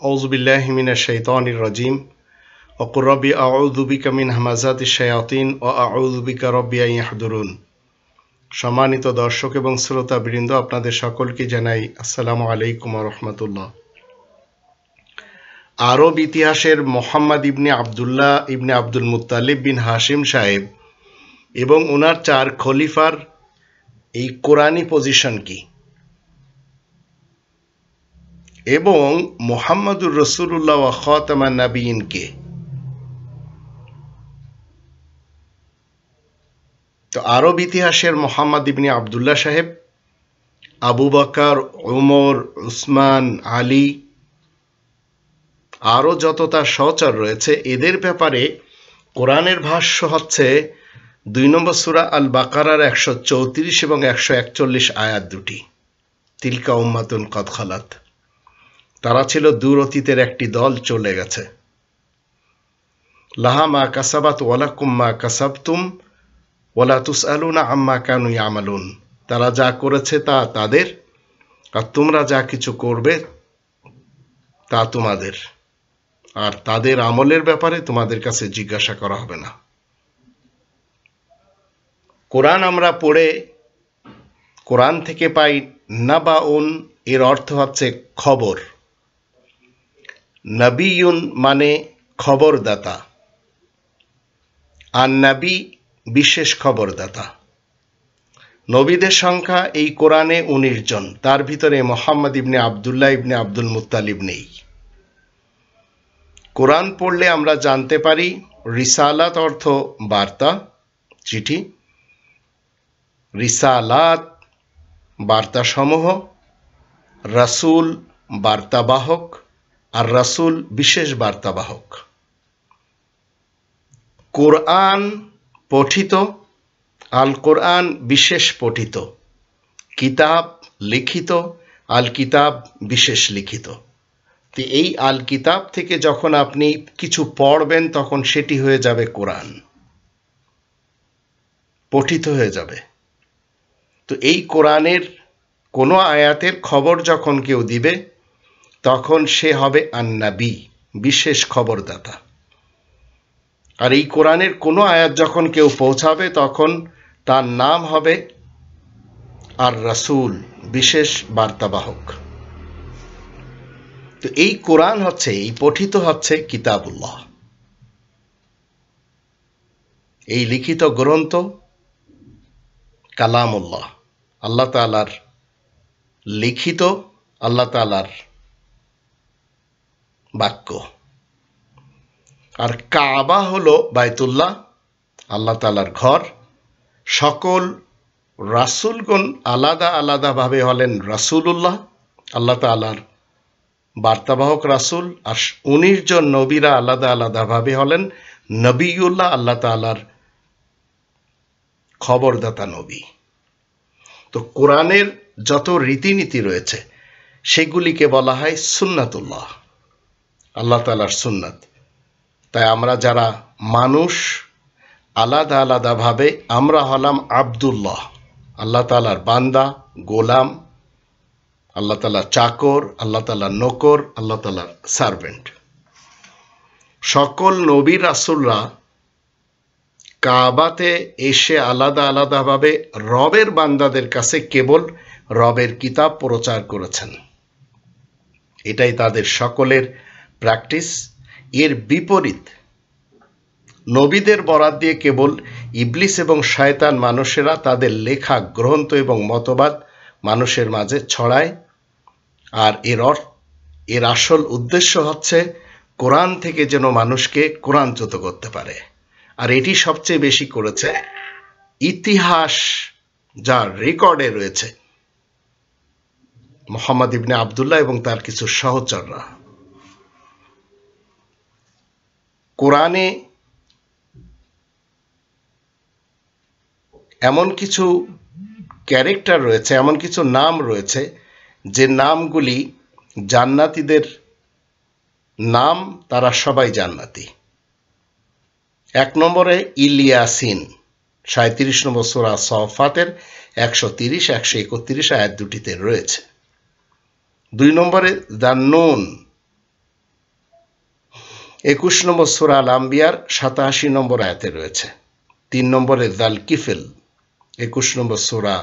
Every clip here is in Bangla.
আউযু বিল্লাহি মিনাশ শাইতানির রাজিম ওয়া কুর রাব্বি আউযু বিকা মিন হামাযাতিশ শায়াতিন ওয়া আউযু বিকা রাব্বি আন ইয়াহদুরুন। সম্মানিত দর্শক এবং শ্রোতাবৃন্দ, আপনাদের সকলকে জানাই আসসালামু আলাইকুম ওয়া রাহমাতুল্লাহ। আরব ইতিহাসের মুহাম্মদ ইবনে আবদুল্লাহ ইবনে আব্দুল মুত্তালিব বিন হাশিম সাহেব এবং ওনার 4 খলিফার এই কোরআনী পজিশন কি এবং মুহাম্মদুর রাসূলুল্লাহ ওয়া খাতামান নাবিয়িন কে। তো আরব ইতিহাসের মুহাম্মদ ইবনে আবদুল্লাহ সাহেব, আবু বকর, উমর, উসমান, আলী আরও যত তার সহচর রয়েছে, এদের ব্যাপারে কোরআনের ভাষ্য হচ্ছে 2 নম্বর সূরা আল বাকারার 134 এবং 141 আয়াত দুটি। তিলকা উম্মাতুন কদ খালাত, তারা ছিল দূর অতীতের একটি দল, চলে গেছে। লাহা মা কাসাবাত ওয়ালাকুম মা কাসাবতুম ওয়ালা তুসআলুনা আম্মা কানু ইয়ামালুন, তারা যা করেছে তা তাদের, আর তোমরা যা কিছু করবে তা তোমাদের, আর তাদের আমলের ব্যাপারে তোমাদের কাছে জিজ্ঞাসা করা হবে না। কোরআন আমরা পড়ে কোরআন থেকে পাই নাবাউন, এর অর্থ হচ্ছে খবর। নবিয়ুন মানে খবরদাতা, আর নবী বিশেষ খবরদাতা। নবীদের সংখ্যা এই কোরআনে 19 জন, তার ভিতরে মুহাম্মদ ইবনে আবদুল্লাহ ইবনে আব্দুল মুত্তালিব নেই। কোরআন পড়লে আমরা জানতে পারি রিসালাত অর্থ বার্তা, চিঠি, রিসালাত বার্তাসমূহ, রাসূল বার্তাবাহক, আর রাসূল বিশেষ বার্তাবাহক। কোরআন পঠিত, আল কোরআন বিশেষ পঠিত, কিতাব লিখিত, আল কিতাব বিশেষ লিখিত। তো এই আল কিতাব থেকে যখন আপনি কিছু পড়বেন তখন সেটি হয়ে যাবে কোরআন, পঠিত হয়ে যাবে। তো এই কোরআনের কোনো আয়াতের খবর যখন কেউ দিবে তখন সে হবে আন-নবী, বিশেষ খবরদাতা। আর এই কোরআনের কোনো আয়াত যখন কেউ পৌঁছাবে তখন তার নাম হবে আর রাসূল, বিশেষ বার্তাবাহক। তো এই কোরআন হচ্ছে, এই পঠিত হচ্ছে কিতাবুল্লাহ, এই লিখিত গ্রন্থ কালামুল্লাহ, আল্লাহ তাআলার লিখিত, আল্লাহ তাআলার বাক্য। আর কাবা হলো বাইতুল্লাহ, আল্লাহ তাআলার ঘর। সকল রাসূলগণ আলাদা আলাদাভাবে হলেন রাসূলুল্লাহ, আল্লাহ তাআলার বার্তাবাহক রাসূল। আর 19 জন নবীরা আলাদা আলাদাভাবে হলেন নবিউল্লাহ, আল্লাহ তাআলার খবরদাতা নবী। তো কোরআনের যত রীতিনীতি রয়েছে সেগুলিকে বলা হয় সুন্নাতুল্লাহ, আল্লাহ তাআলার সুন্নাত। তাই আমরা যারা মানুষ আলাদা আলাদাভাবে, আমরা হলাম আব্দুল্লাহ, আল্লাহ তাআলার বান্দা, গোলাম, আল্লাহ তাআলার চাকর, আল্লাহ তাআলার নকর, আল্লাহ তাআলার সার্ভেন্ট। সকল নবী রাসূলরা কাবাতে এসে আলাদা আলাদাভাবে রবের বান্দাদের কাছে কেবল রবের কিতাব প্রচার করেছেন, এটাই তাদের সকলের প্র্যাকটিস। এর বিপরীত নবীদের বরাত দিয়ে কেবল ইবলিস এবং শয়তান মানুষেরা তাদের লেখা গ্রন্থ এবং মতবাদ মানুষের মাঝে ছড়ায়। আর এর আসল উদ্দেশ্য হচ্ছে কোরআন থেকে যেন মানুষকে কোরআনচ্যুত করতে পারে। আর এটি সবচেয়ে বেশি করেছে ইতিহাস যার রেকর্ডে রয়েছে মুহাম্মদ ইবনে আবদুল্লাহ এবং তার কিছু সহচররা। কোরআনে এমন কিছু ক্যারেক্টার রয়েছে, এমন কিছু নাম রয়েছে যে নামগুলি জান্নাতীদের নাম, তারা সবাই জান্নাতি। 1 নম্বরে ইলিয়াসিন, 37 নম্বর সূরা সফাতের 130, 131 আয়াত দুটিতে রয়েছে। 2 নম্বরে দান্নুন, 21 নম্বর সূরা আল আম্বিয়ার 87 নম্বর আয়াতে রয়েছে। 3 নম্বরে যাল কিফল 21 নম্বর সূরা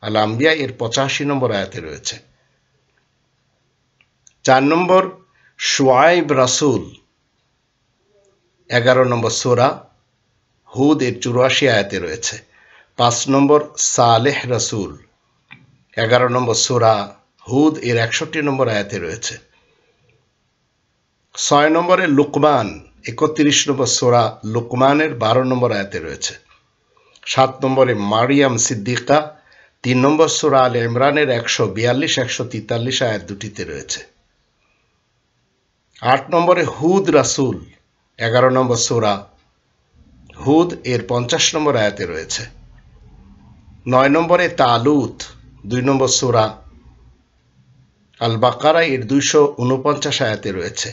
আল আম্বিয়া এর 85 নম্বর আয়াতে রয়েছে। 4 নম্বর শুআইব রাসূল 11 নম্বর সূরা হুদ এর 84 আয়াতে রয়েছে। 5 নম্বর সালেহ রাসূল 11 নম্বর সূরা হুদ এর 61 নম্বর আয়াতে রয়েছে। 6 নম্বরে লুকমান 31 নম্বর সূরা লুকমানের 12 নম্বর আয়াতে রয়েছে। 7 নম্বরে মারিয়াম সিদ্দিকা 3 নম্বর সূরা আলে ইমরানের 142-143 আয়াত দুটিতে রয়েছে। 8 নম্বরে হুদ রাসূল 11 নম্বর সূরা হুদ এর 50 নম্বর আয়াতে রয়েছে। 9 নম্বরে তালুত 2 নম্বর সূরা আল বাকারা এর 249 আয়াতে রয়েছে।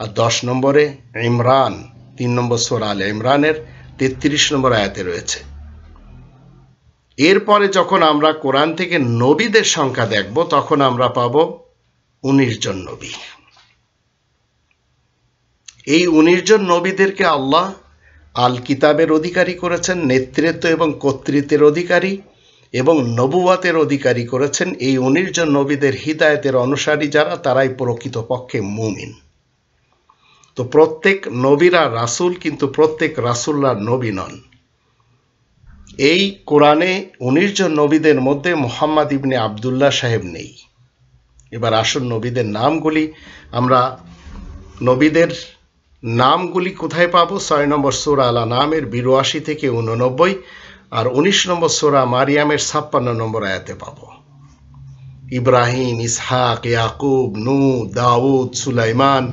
আর 10 নম্বরে ইমরান 3 নম্বর সূরা আল ইমরানের 33 নম্বর আয়াতে রয়েছে। এরপরে যখন আমরা কোরআন থেকে নবীদের সংখ্যা দেখব তখন আমরা পাব 19 জন নবী। এই 19 জন নবীদেরকে আল্লাহ আল কিতাবের অধিকারী করেছেন, নেতৃত্ব এবং কর্তৃত্বের অধিকারী এবং নবুয়াতের অধিকারী করেছেন। এই 19 জন নবীদের হিদায়াতের অনুসারী যারা, তারাই প্রকৃতপক্ষে মুমিন। তো প্রত্যেক নবীরা রাসূল, কিন্তু প্রত্যেক রাসূলরা নবী নন। এই কোরআনে 19 জন নবীদের মধ্যে মুহাম্মদ ইবনে আব্দুল্লাহ সাহেব নেই। এবার আসুন নবীদের নামগুলি আমরা নবীদের নামগুলি কোথায় পাবো? 6 নম্বর সূরা আল আনআমের 82 থেকে 89 আর 19 নম্বর সূরা মারিয়ামের 56 নম্বর আয়াতে পাবো। ইব্রাহিম, ইসহাক, ইয়াকুব, নূহ, দাউদ, সুলাইমান,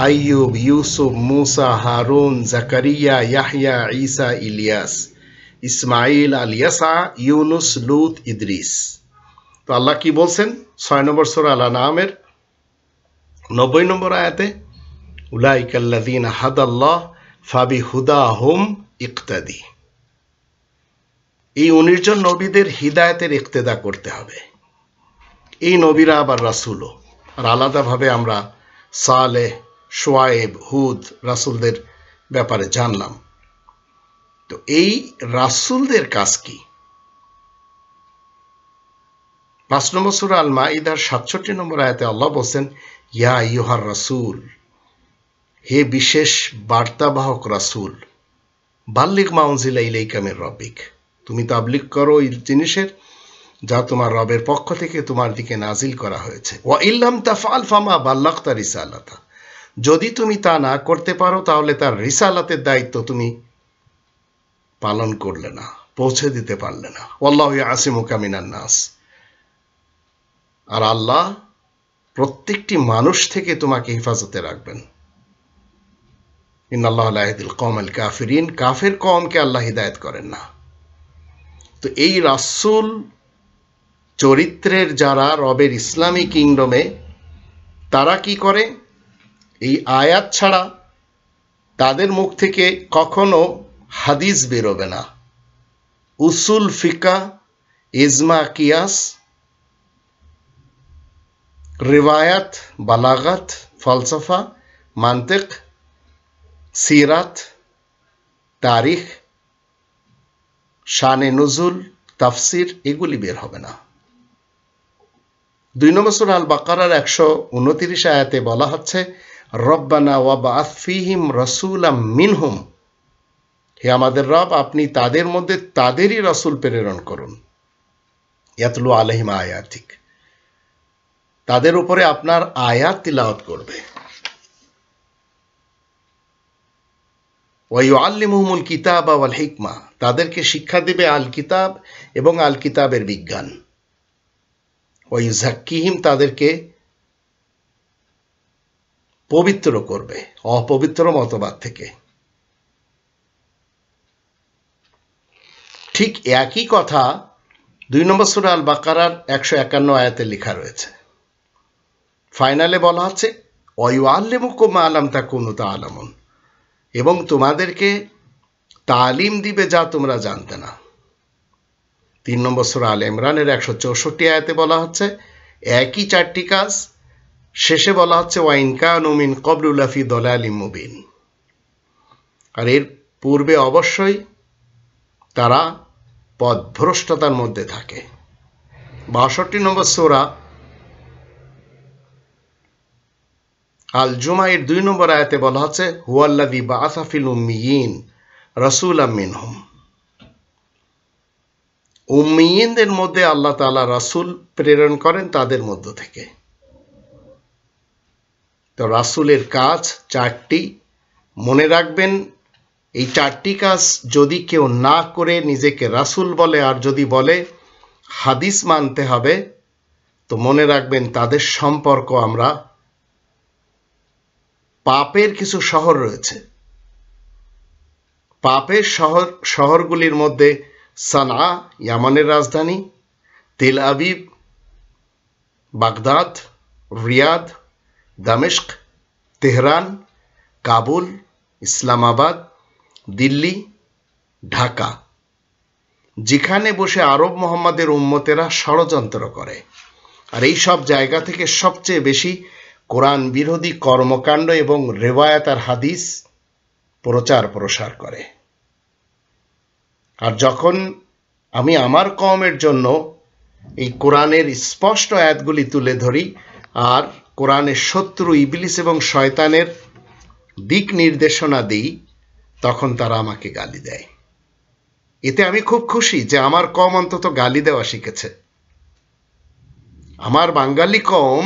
আইয়ুব, ইউসুফ, মুসা, হারুন, জাকারিয়া, ইয়াহইয়া, ঈসা, ইলিয়াস, ইসমাইল, আল-ইয়াসা, ইউনুস, লূত, ইদ্রিস। তো আল্লাহ কি বলছেন 6 নম্বর সূরা আল আনআমের 90 নম্বর আয়াতে? উলাইকাল্লাযীনা হাদাল্লাহ ফাবিহুদাহুম ইক্তাদি। এই 19 জন নবীদের হিদায়াতের ইক্তেদা করতে হবে। এই নবীরা আবার রাসূলও। আর আলাদাভাবে আমরা সালেহ, শুআইব, হুদ রাসূলদের ব্যাপারে জানলাম। তো এই রাসূলদের কাজ কি? 5 নম্বর সূরা আল মাইদার 67 নম্বর আয়াতে আল্লাহ বলেন, ইয়া আইয়ুহার রাসূল, হে বিশেষ বার্তাবাহক রাসূল, বাল্লিগ মা উনজিলা ইলাইকা মির রাব্বিক, তুমি তাবলীগ করো এই জিনিসের যা তোমার রবের পক্ষ থেকে তোমার দিকে নাজিল করা হয়েছে। ওয়া ইল্লাম তাফআল ফামা বাল্লাগতা রিসালাতা, যদি তুমি তা না করতে পারো তাহলে তার রিসালাতের দায়িত্ব তুমি পালন করলে না, পৌঁছে দিতে পারলে না। ওয়াল্লাহু ইয়াসিমুকা মিনান নাস, আর আল্লাহ প্রত্যেকটি মানুষ থেকে তোমাকে হেফাজতে রাখবেন। ইন্নাল্লাহা লা ইয়াহদিল কওমাল কাফিরিন, কাফের কওমকে আল্লাহ হিদায়াত করেন না। তো এই রাসূল চরিত্রের যারা রবের ইসলামী কিংডমে, তারা কি করে? এই আয়াত ছাড়া তাদের মুখ থেকে কখনো হাদিস বেরোবে না। উসুল ফিকা, ইজমা, কিয়াস, রিওয়ায়াত, বালাগাত, ফলসফা, মান্তিক, সিরাত, তারিখ, শানে নুজুল, তাফসির, এগুলি বের হবে না। 2 নম্বর সূরা আল বাকারার 129 আয়াতে বলা হচ্ছে, রব্বানা ওয়াবআথ ফীহিম রাসূলাম মিনহুম, হে আমাদের রব, আপনি তাদের মধ্যে তাদেরই রাসূল প্রেরণ করুন। ইয়াতলু আলাইহিম আয়াতিক, তাদের উপরে আপনার আয়াত তিলাওয়াত করবে। ওয়া ইউআল্লিমুহুমুল কিতাবা ওয়াল হিকমা, তাদেরকে শিক্ষা দেবে আল কিতাব এবং আল কিতাবের বিজ্ঞান। ওয়া ইউযাক্কিহিম, তাদেরকে পবিত্র করবে অপবিত্র মতবাদ থেকে। ঠিক একই কথা 2 নম্বর সূরা আল বাকারার 151 আয়াতে লেখা রয়েছে। ফাইনালে বলা হচ্ছে, ওয়া ইউআল্লিমুকুম মা লাম তাকুনু তা'লামুন, এবং তোমাদেরকে তালিম দিবে যা তোমরা জানতে না। 3 নম্বর সূরা আল ইমরানের 164 আয়াতে বলা হচ্ছে একই 4টি কাজ। শেষে বলা হচ্ছে, ওয়া ইন কানু মিন ক্বাবলু লাফি দালালিম মুবিন, আর এর পূর্বে অবশ্যই তারা পথভ্রষ্টতার মধ্যে থাকে। ৬২ নম্বর সূরা আল জুমা এর ২ নম্বর আয়াতে বলা হচ্ছে, হুয়াল্লাযী বাআসা ফিল উম্মিয়িন রাসূলাম মিনহুম। উম্মিয়িনদের মধ্যে আল্লাহ তাআলা রাসূল প্রেরণ করেন তাদের মধ্য থেকে। তো রাসূলের কাজ ৪টি, মনে রাখবেন। এই ৪টি কাজ যদি কেউ না করে নিজেকে রাসূল বলে, আর যদি বলে হাদিস মানতে হবে, তো মনে রাখবেন তাদের সম্পর্ক আমরা, পাপের কিছু শহর রয়েছে। পাপের শহরগুলির মধ্যে সানআ ইয়ামানের রাজধানী, Tel Aviv, Baghdad, Riyadh, Damascus, Tehran, Kabul, Islamabad, Delhi, Dhaka, যেখানে বসে আরব মোহাম্মদের উম্মতেরা ষড়যন্ত্র করে। আর এই সব জায়গা থেকে সবচেয়ে বেশি কোরআন বিরোধী কর্মকাণ্ড এবং রেওয়ায়াত আর হাদিস প্রচার প্রসার করে। আর যখন আমি আমার কওমের জন্য এই কোরআনের স্পষ্ট আয়াতগুলি তুলে ধরি আর কোরআনের শত্রু ইবলিস এবং শয়তানের দিক নির্দেশনা দিই, তখন তারা আমাকে গালি দেয়। এতে আমি খুব খুশি যে আমার কওম অন্তত গালি দেওয়া শিখেছে। আমার বাঙালি কওম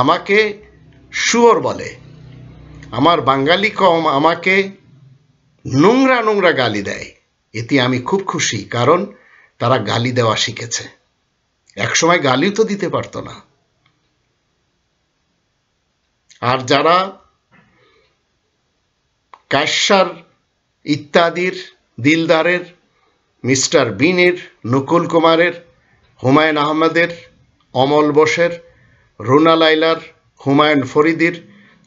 আমাকে শুয়োর বলে, আমার বাঙালি কওম আমাকে নোংরা নোংরা গালি দেয়। এতে আমি খুব খুশি, কারণ তারা গালি দেওয়া শিখেছে। একসময় গালিও তো দিতে পারতো না। আর যারা কায়সার ইত্যাদির, দিলদারের, মিস্টার বিনের, নকুল কুমারের, হুমায়ুন আহমেদের, অমল বোসের, রুনা লাইলার, হুমায়ুন ফরিদির,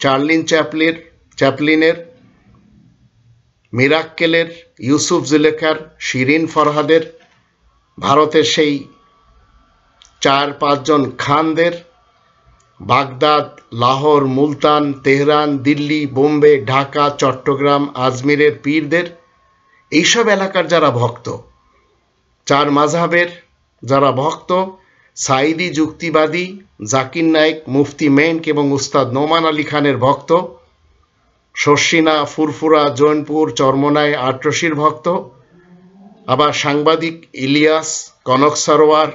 চার্লিন চ্যাপলিনের, মিরাক্কেলের, ইউসুফ জুলেখার, শিরিন ফরহাদের, ভারতের সেই ৪-৫ জন খানদের, বাগদাদ, লাহোর, মুলতান, তেহরান, দিল্লি, বোম্বে, ঢাকা, চট্টগ্রাম, আজমিরের পীরদের, এইসব এলাকার যারা ভক্ত, ৪ মাযহাবের যারা ভক্ত, সাঈদী যুক্তিবাদী, জাকির নায়েক, মুফতি মেনক এবং উস্তাদ নোমান আলী খানের ভক্ত, শর্ষিনা, ফুরফুরা, জৌনপুর, চরমোনাই, আটরশির ভক্ত, আবার সাংবাদিক Ilias, Kanak Sarwar,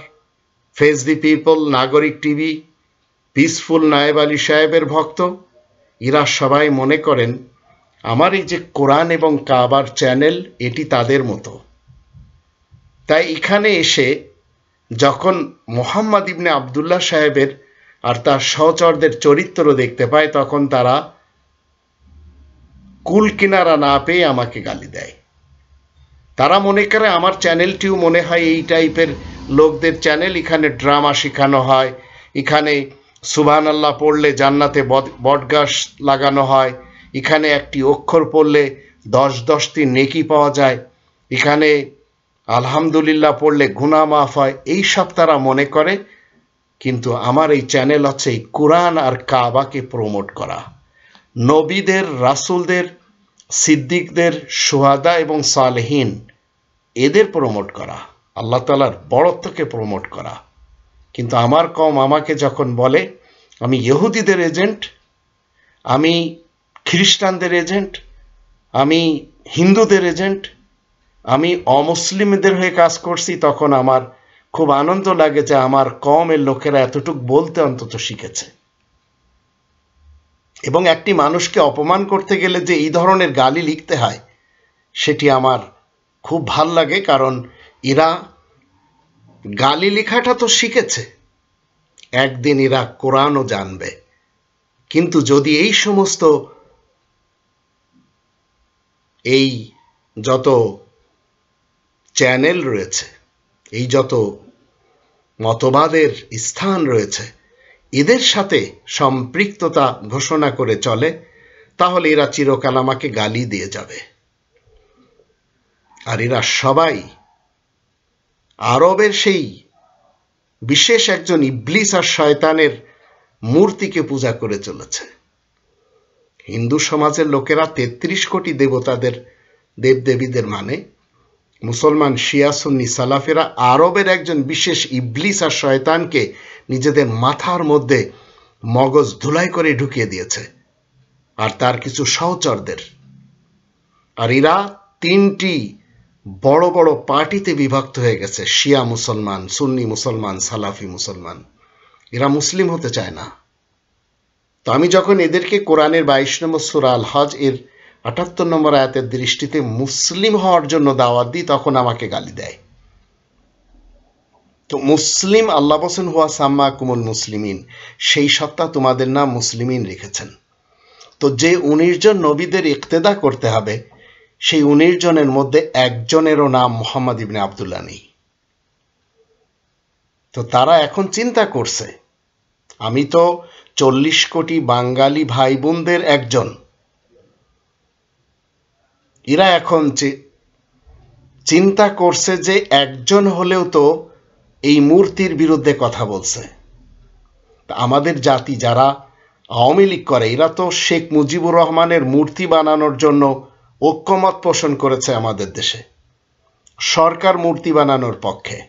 face the people, Nagorik TV, peaceful Nayeb Ali সাহেবের ভক্ত, এরা সবাই মনে করেন আমার এই যে কোরআন এবং কাবার চ্যানেল, এটি তাদের মতো। তাই এখানে এসে যখন মোহাম্মদ ইবনে আবদুল্লাহ সাহেবের আর তার সহচরদের চরিত্র দেখতে পায়, তখন তারা কুল কিনারা না পেয়ে আমাকে গালি দেয়। তারা মনে করে আমার চ্যানেলটিও মনে হয় এই টাইপের লোকদের চ্যানেল, এখানে ড্রামা শেখানো হয়, এখানে সুবহানাল্লাহ পড়লে জান্নাতে বটগাছ লাগানো হয়, এখানে একটি অক্ষর পড়লে 10-10টি নেকি পাওয়া যায়, এখানে আলহামদুলিল্লাহ পড়লে গুনাহ মাফ হয়, এই সব তারা মনে করে। কিন্তু আমার এই চ্যানেল হচ্ছে এই কোরআন আর কাবাকে প্রমোট করা, নবীদের, রাসূলদের, সিদ্দিকদের, শুহাদা এবং সালেহীন এদের প্রমোট করা, আল্লাহ তাআলার বড়ত্বকে প্রমোট করা। কিন্তু আমার কওম আমাকে যখন বলে আমি ইহুদিদের এজেন্ট, আমি খ্রিস্টানদের এজেন্ট, আমি হিন্দুদের এজেন্ট, আমি অমুসলিমদের হয়ে কাজ করছি, তখন আমার খুব আনন্দ লাগে যে আমার কওমের লোকেরা এতটুকু বলতে অন্তত শিখেছে। এবং একটি মানুষকে অপমান করতে গেলে যে এই ধরনের গালি লিখতে হয়, সেটি আমার খুব ভাল লাগে, কারণ এরা গালি লেখাটা তো শিখেছে, একদিন এরা কোরআনও জানবে। কিন্তু যদি এই সমস্ত এই যত চ্যানেল রয়েছে, এই যত মতবাদের স্থান রয়েছে, এদের সাথে সম্পৃক্ততা ঘোষণা করে চলে, তাহলে এরা চিরকাল আমাকে গালি দিয়ে যাবে। আর এরা সবাই আরবের সেই বিশেষ একজন ইবলিস আর শয়তানের মূর্তিকে পূজা করে চলেছে। হিন্দু সমাজের লোকেরা 33 কোটি দেবতাদের দেবদেবীদের মানে মুসলমান শিয়া সুন্নি সালাফিরা আরবের একজন বিশেষ ইবলিস আর শয়তানকে নিজেদের মাথার মধ্যে মগজ ধুলাই করে ঢুকিয়ে দিয়েছে, আর তার কিছু সহচরদের। আর এরা তিনটি বড় বড় পার্টিতে বিভক্ত হয়ে গেছে, শিয়া মুসলমান, সুন্নি মুসলমান, সালাফি মুসলমান। এরা মুসলিম হতে চায় না। তো আমি যখন এদেরকে কোরআনের 22 নম্বর সূরা আল হজ এর 78 নম্বর আয়াতের দৃষ্টিতে মুসলিম হওয়ার জন্য দাওয়াত দিই, তখন আমাকে গালি দেয়। তো মুসলিম, আল্লাহ বলেন হুয়া সাম্মাকুমুল মুসলিমিন, সেই সত্তা তোমাদের নাম মুসলিমিন রেখেছেন। তো যে 19 জন নবীদের ইক্তেদা করতে হবে, সেই 19 জনের মধ্যে একজনেরও নাম মুহাম্মদ ইবনে আব্দুল্লাহ নেই। তো তারা এখন চিন্তা করছে, আমি তো 40 কোটি বাঙালি ভাই বোনদের একজন, এরা এখন চিন্তা করছে যে একজন হলেও তো এই মূর্তির বিরুদ্ধে কথা বলছে। আমাদের জাতি যারা আওয়ামী লীগ করে, এরা তো শেখ মুজিবুর রহমানের মূর্তি বানানোর জন্য ঐক্যমত পোষণ করেছে আমাদের দেশে, সরকার মূর্তি বানানোর পক্ষে।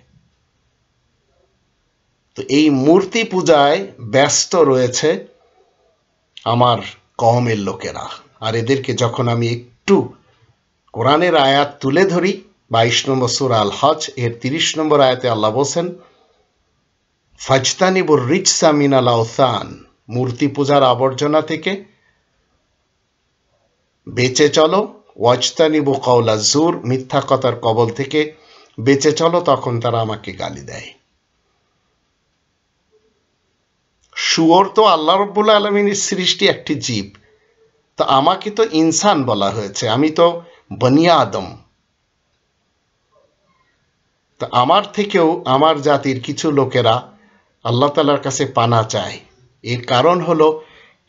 তো এই মূর্তি পূজায় ব্যস্ত রয়েছে আমার কওমের লোকেরা। আর এদেরকে যখন আমি একটু কোরআনের আয়াত তুলে ধরি, 22 নম্বর সূরা আল হজ এর 30 নম্বর আয়াতে আল্লাহ বলেন, ফাজতানিবুর রিজসা মিনাল আওসান, মূর্তি পূজার আবর্জনা থেকে বেঁচে চলো, ওয়াজতানিবু কাওলা জুর, মিথ্যা কথার কবল থেকে বেঁচে চলো। তখন তারা আমাকে গালি দেয়। শুয়োর তো আল্লাহ রাব্বুল আলামিনের সৃষ্টি একটি জীব, তো আমাকে তো ইনসান বলা হয়েছে, আমি তো বনি আদম। তো আমার থেকেও আমার জাতির কিছু লোকেরা আল্লাহ তাআলার কাছে পানা চায়। এর কারণ হলো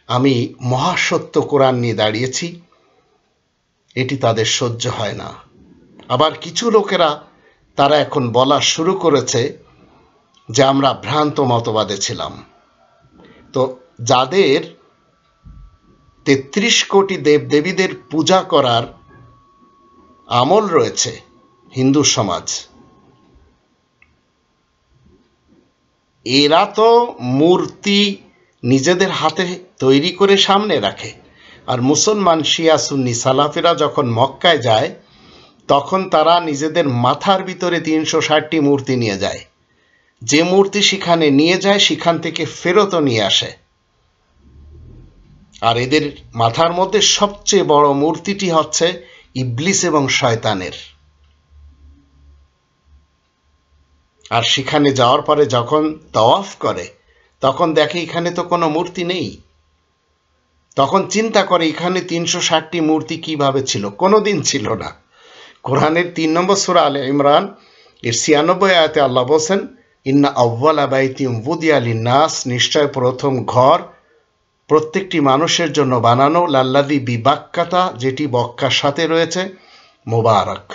আমি মহাসত্য কোরআন নিয়ে দাঁড়িয়েছি, এটি তাদের সহ্য হয় না। আবার কিছু লোকেরা তারা এখন বলা শুরু করেছে যে আমরা ভ্রান্ত মতবাদে ছিলাম। তো যাদের 33 কোটি দেবদেবীদের পূজা করার আমল রয়েছে হিন্দু সমাজ, এরা তো মূর্তি নিজেদের হাতে তৈরি করে সামনে রাখে। আর মুসলমান শিয়া সুন্নি সালাফিরা যখন মক্কায় যায়, তখন তারা নিজেদের মাথার ভিতরে 360টি মূর্তি নিয়ে যায়। যে মূর্তি সেখানে নিয়ে যায়, সেখান থেকে ফেরতও নিয়ে আসে। আর এদের মাথার মধ্যে সবচেয়ে বড় মূর্তিটি হচ্ছে ইবলিস এবং শয়তানের। আর সেখানে যাওয়ার পরে যখন তাওয়াফ করে, তখন দেখে এখানে তো কোনো মূর্তি নেই। তখন চিন্তা করে এখানে 360টি মূর্তি কিভাবে ছিল? কোনোদিন ছিল না। কোরআনের 3 নম্বর সূরা আলে ইমরান এর 96 আয়াতে আল্লাহ বলেন, ইন্না আউওয়ালা বাইতিন উযিয়া লিন-নাস, নিশ্চয় প্রথম ঘর প্রত্যেকটি মানুষের জন্য বানানো, লাল্লাযী বিবাক্কাতা, যেটি বক্কার সাথে রয়েছে, মুবারাক,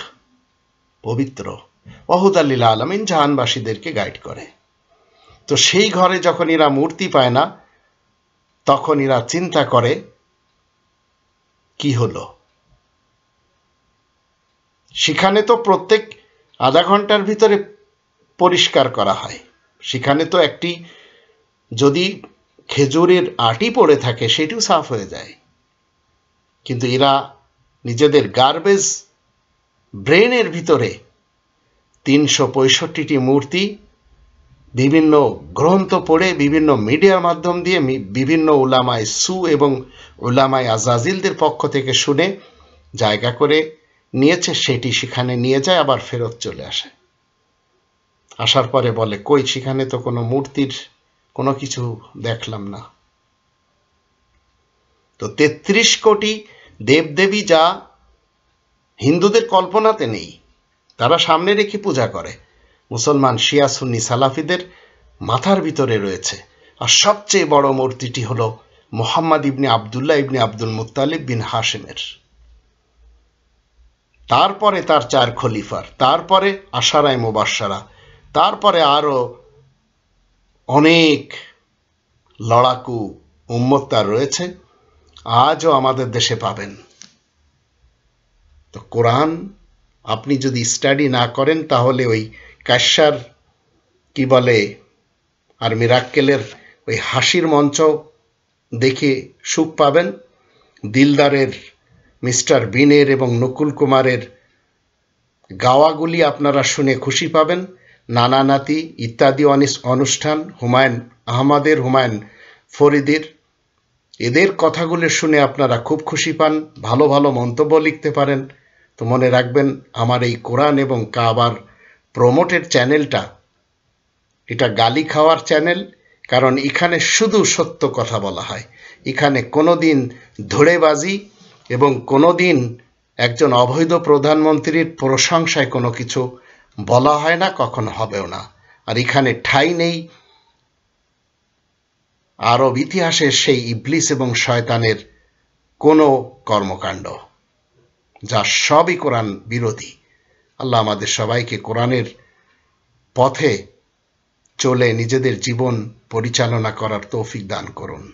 পবিত্র, ওয়াহুদাল লিল আলামিন, জাহানবাসীদেরকে গাইড করে। তো সেই ঘরে যখন এরা মূর্তি পায় না, তখন এরা চিন্তা করে কি হলো। সেখানে তো প্রত্যেক আধা ঘন্টার ভিতরে পরিষ্কার করা হয়। সেখানে তো একটি যদি খেজুরের আটি পড়ে থাকে, সেটিও সাফ হয়ে যায়। কিন্তু এরা নিজেদের গার্বেজ ব্রেনের ভিতরে 365টি মূর্তি বিভিন্ন গ্রন্থ পড়ে, বিভিন্ন মিডিয়ার মাধ্যম দিয়ে, বিভিন্ন উলামায়ে সু এবং উলামায়ে আজাজিলদের পক্ষ থেকে শুনে জায়গা করে নিয়েছে, সেটি সেখানে নিয়ে যায়, আবার ফেরত চলে আসে। আসার পরে বলে, কই, সেখানে তো কোনো মূর্তির কোনো কিছু দেখলাম না। তো 33 কোটি দেবদেবী যা হিন্দুদের কল্পনাতে নেই, তারা সামনে রেখে পূজা করে, মুসলমান শিয়া সুন্নি সালাফিদের মাথার ভিতরে রয়েছে। আর সবচেয়ে বড় মূর্তিটি হলো মুহাম্মদ ইবনে আব্দুল্লাহ ইবনে আব্দুল মুত্তালিব বিন হাশিমের। তারপরে তার 4 খলিফার, তারপরে আশারায়ে মুবাশশারা, তারপরে আরো অনেক লড়াকু উম্মত তার রয়েছে, আজও আমাদের দেশে পাবেন। তো কোরআন আপনি যদি স্টাডি না করেন তাহলে ওই কাশ্যার কি বলে আর মিরাক্কেলের ওই হাসির মঞ্চ দেখে সুখ পাবেন, দিলদারের মিস্টার বিনের এবং নকুল কুমারের গাওয়াগুলি আপনারা শুনে খুশি পাবেন, নানা নাতি ইত্যাদি অনুষ্ঠান, হুমায়ুন ফরিদির এদের কথাগুলো শুনে আপনারা খুব খুশি পান, ভালো ভালো মন্তব্য লিখতে পারেন। তো মনে রাখবেন, আমার এই কোরআন এবং কাবার প্রমোটেড চ্যানেলটা এটা গালি খাওয়ার চ্যানেল, কারণ এখানে শুধু সত্য কথা বলা হয়। এখানে কোনোদিন ধড়েবাজি এবং কোনোদিন একজন অবৈধ প্রধানমন্ত্রীর প্রশংসায় কোনো কিছু বলা হয় না, কখনো হবেও না। আর এখানে ঠাঁই নেই আরব ইতিহাসের সেই ইবলিস এবং শয়তানের কোনো কর্মকাণ্ড, যা সবই কোরআন বিরোধী। আল্লাহ আমাদের সবাইকে কোরআনের পথে চলে নিজেদের জীবন পরিচালনা করার তৌফিক দান করুন।